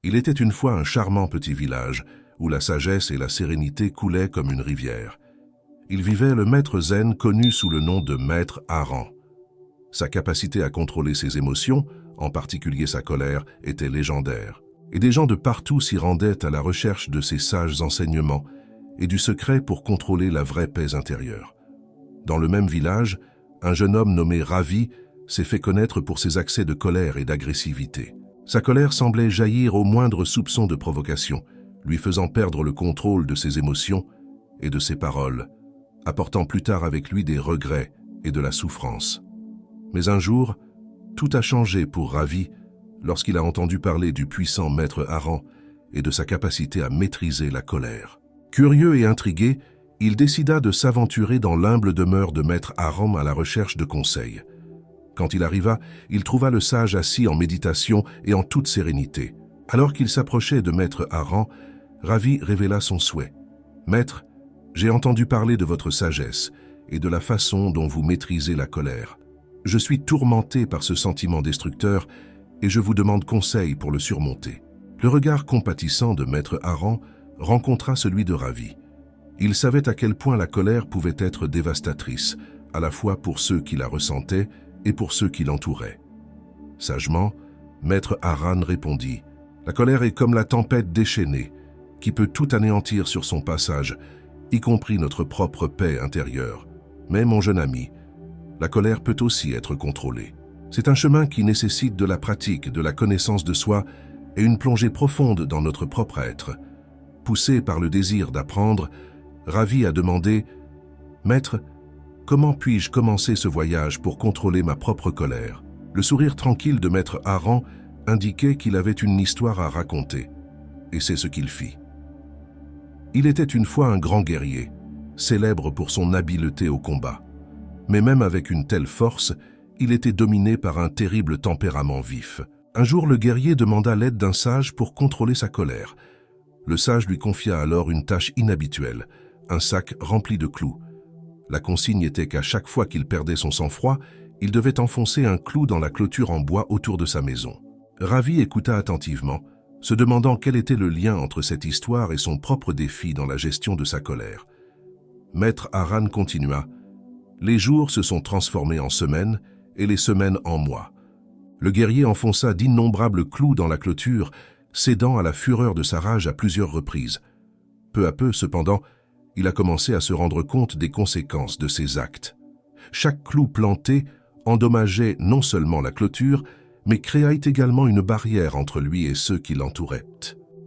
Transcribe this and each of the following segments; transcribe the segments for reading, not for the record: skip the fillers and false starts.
Il était une fois un charmant petit village où la sagesse et la sérénité coulaient comme une rivière. Il vivait le maître zen connu sous le nom de maître Haran. Sa capacité à contrôler ses émotions, en particulier sa colère, était légendaire. Et des gens de partout s'y rendaient à la recherche de ses sages enseignements et du secret pour contrôler la vraie paix intérieure. Dans le même village, un jeune homme nommé Ravi s'est fait connaître pour ses accès de colère et d'agressivité. Sa colère semblait jaillir au moindre soupçon de provocation, lui faisant perdre le contrôle de ses émotions et de ses paroles, apportant plus tard avec lui des regrets et de la souffrance. Mais un jour, tout a changé pour Ravi lorsqu'il a entendu parler du puissant maître Haran et de sa capacité à maîtriser la colère. Curieux et intrigué, il décida de s'aventurer dans l'humble demeure de maître Haran à la recherche de conseils. Quand il arriva, il trouva le sage assis en méditation et en toute sérénité. Alors qu'il s'approchait de maître Haran, Ravi révéla son souhait. « Maître, j'ai entendu parler de votre sagesse et de la façon dont vous maîtrisez la colère. Je suis tourmenté par ce sentiment destructeur et je vous demande conseil pour le surmonter. » Le regard compatissant de maître Haran rencontra celui de Ravi. Il savait à quel point la colère pouvait être dévastatrice, à la fois pour ceux qui la ressentaient et pour ceux qui l'entouraient. Sagement, maître Haran répondit « La colère est comme la tempête déchaînée, qui peut tout anéantir sur son passage, y compris notre propre paix intérieure. Mais mon jeune ami, la colère peut aussi être contrôlée. C'est un chemin qui nécessite de la pratique, de la connaissance de soi et une plongée profonde dans notre propre être. » Poussé par le désir d'apprendre, Ravi a demandé « Maître, comment puis-je commencer ce voyage pour contrôler ma propre colère ?» Le sourire tranquille de maître Haran indiquait qu'il avait une histoire à raconter, et c'est ce qu'il fit. Il était une fois un grand guerrier, célèbre pour son habileté au combat. Mais même avec une telle force, il était dominé par un terrible tempérament vif. Un jour, le guerrier demanda l'aide d'un sage pour contrôler sa colère. Le sage lui confia alors une tâche inhabituelle, un sac rempli de clous. La consigne était qu'à chaque fois qu'il perdait son sang-froid, il devait enfoncer un clou dans la clôture en bois autour de sa maison. Ravi écouta attentivement, se demandant quel était le lien entre cette histoire et son propre défi dans la gestion de sa colère. Maître Haran continua. Les jours se sont transformés en semaines et les semaines en mois. Le guerrier enfonça d'innombrables clous dans la clôture, cédant à la fureur de sa rage à plusieurs reprises. Peu à peu, cependant, il a commencé à se rendre compte des conséquences de ses actes. Chaque clou planté endommageait non seulement la clôture, mais créait également une barrière entre lui et ceux qui l'entouraient.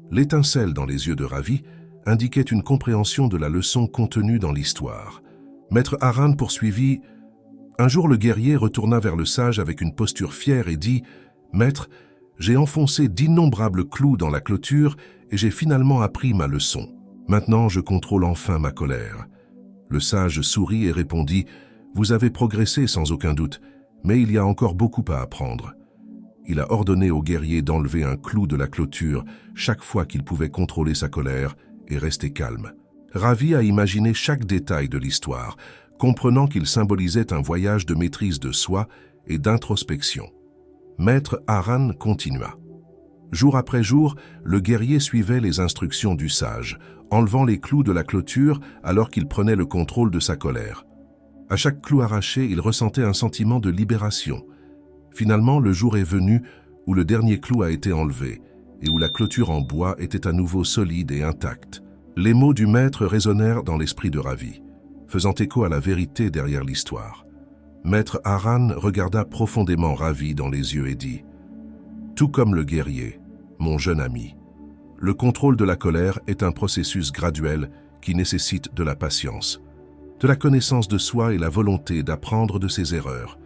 L'étincelle dans les yeux de Ravi indiquait une compréhension de la leçon contenue dans l'histoire. Maître Haran poursuivit « Un jour, le guerrier retourna vers le sage avec une posture fière et dit « Maître, j'ai enfoncé d'innombrables clous dans la clôture et j'ai finalement appris ma leçon. Maintenant, je contrôle enfin ma colère. » Le sage sourit et répondit « Vous avez progressé sans aucun doute, mais il y a encore beaucoup à apprendre. » Il a ordonné au guerrier d'enlever un clou de la clôture chaque fois qu'il pouvait contrôler sa colère et rester calme. Ravi a imaginé chaque détail de l'histoire, comprenant qu'il symbolisait un voyage de maîtrise de soi et d'introspection. Maître Haran continua. Jour après jour, le guerrier suivait les instructions du sage, enlevant les clous de la clôture alors qu'il prenait le contrôle de sa colère. À chaque clou arraché, il ressentait un sentiment de libération. Finalement, le jour est venu où le dernier clou a été enlevé et où la clôture en bois était à nouveau solide et intacte. Les mots du maître résonnèrent dans l'esprit de Ravi, faisant écho à la vérité derrière l'histoire. Maître Haran regarda profondément Ravi dans les yeux et dit « Tout comme le guerrier, mon jeune ami, le contrôle de la colère est un processus graduel qui nécessite de la patience, de la connaissance de soi et la volonté d'apprendre de ses erreurs.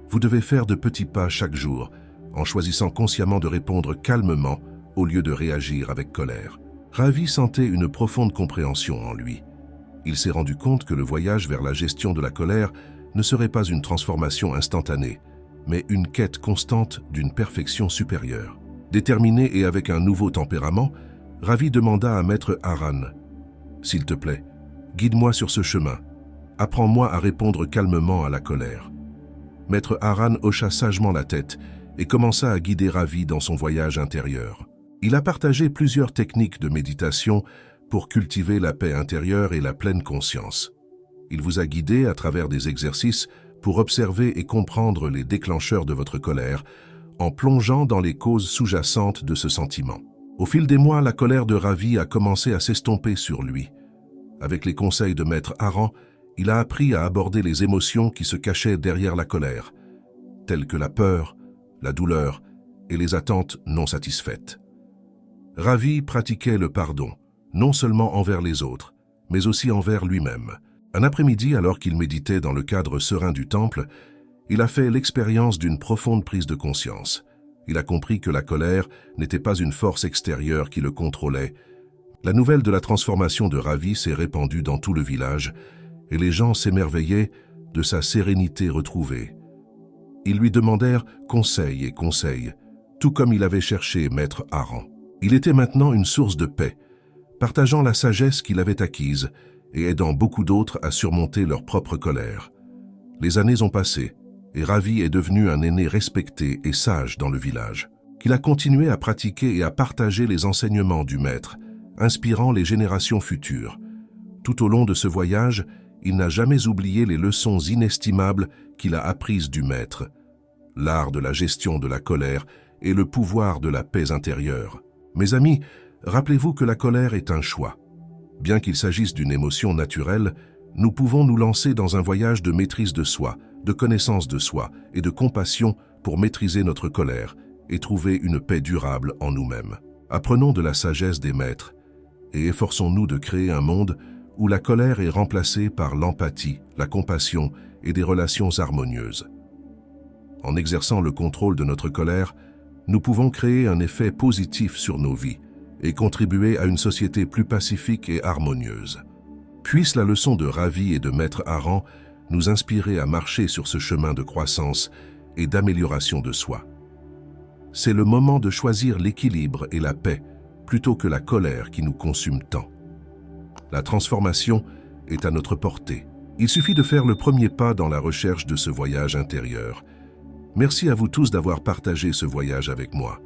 Vous devez faire de petits pas chaque jour, en choisissant consciemment de répondre calmement au lieu de réagir avec colère. » Ravi sentait une profonde compréhension en lui. Il s'est rendu compte que le voyage vers la gestion de la colère ne serait pas une transformation instantanée, mais une quête constante d'une perfection supérieure. Déterminé et avec un nouveau tempérament, Ravi demanda à maître Haran « S'il te plaît, guide-moi sur ce chemin. Apprends-moi à répondre calmement à la colère. » Maître Haran hocha sagement la tête et commença à guider Ravi dans son voyage intérieur. Il a partagé plusieurs techniques de méditation pour cultiver la paix intérieure et la pleine conscience. Il vous a guidé à travers des exercices pour observer et comprendre les déclencheurs de votre colère en plongeant dans les causes sous-jacentes de ce sentiment. Au fil des mois, la colère de Ravi a commencé à s'estomper sur lui. Avec les conseils de Maître Aran, il a appris à aborder les émotions qui se cachaient derrière la colère, telles que la peur, la douleur et les attentes non satisfaites. Ravi pratiquait le pardon, non seulement envers les autres, mais aussi envers lui-même. Un après-midi, alors qu'il méditait dans le cadre serein du temple, il a fait l'expérience d'une profonde prise de conscience. Il a compris que la colère n'était pas une force extérieure qui le contrôlait. La nouvelle de la transformation de Ravi s'est répandue dans tout le village, et les gens s'émerveillaient de sa sérénité retrouvée. Ils lui demandèrent conseil et conseil, tout comme il avait cherché Maître Aran. Il était maintenant une source de paix, partageant la sagesse qu'il avait acquise et aidant beaucoup d'autres à surmonter leur propre colère. Les années ont passé, et Ravi est devenu un aîné respecté et sage dans le village, qu'il a continué à pratiquer et à partager les enseignements du maître, inspirant les générations futures. Tout au long de ce voyage, il n'a jamais oublié les leçons inestimables qu'il a apprises du maître, l'art de la gestion de la colère et le pouvoir de la paix intérieure. Mes amis, rappelez-vous que la colère est un choix. Bien qu'il s'agisse d'une émotion naturelle, nous pouvons nous lancer dans un voyage de maîtrise de soi, de connaissance de soi et de compassion pour maîtriser notre colère et trouver une paix durable en nous-mêmes. Apprenons de la sagesse des maîtres et efforçons-nous de créer un monde où la colère est remplacée par l'empathie, la compassion et des relations harmonieuses. En exerçant le contrôle de notre colère, nous pouvons créer un effet positif sur nos vies et contribuer à une société plus pacifique et harmonieuse. Puisse la leçon de Ravi et de Maître Aran nous inspirer à marcher sur ce chemin de croissance et d'amélioration de soi. C'est le moment de choisir l'équilibre et la paix plutôt que la colère qui nous consume tant. La transformation est à notre portée. Il suffit de faire le premier pas dans la recherche de ce voyage intérieur. Merci à vous tous d'avoir partagé ce voyage avec moi.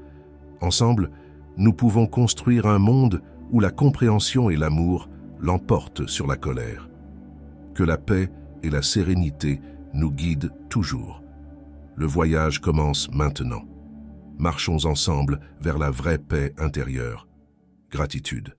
Ensemble, nous pouvons construire un monde où la compréhension et l'amour l'emportent sur la colère. Que la paix et la sérénité nous guident toujours. Le voyage commence maintenant. Marchons ensemble vers la vraie paix intérieure. Gratitude.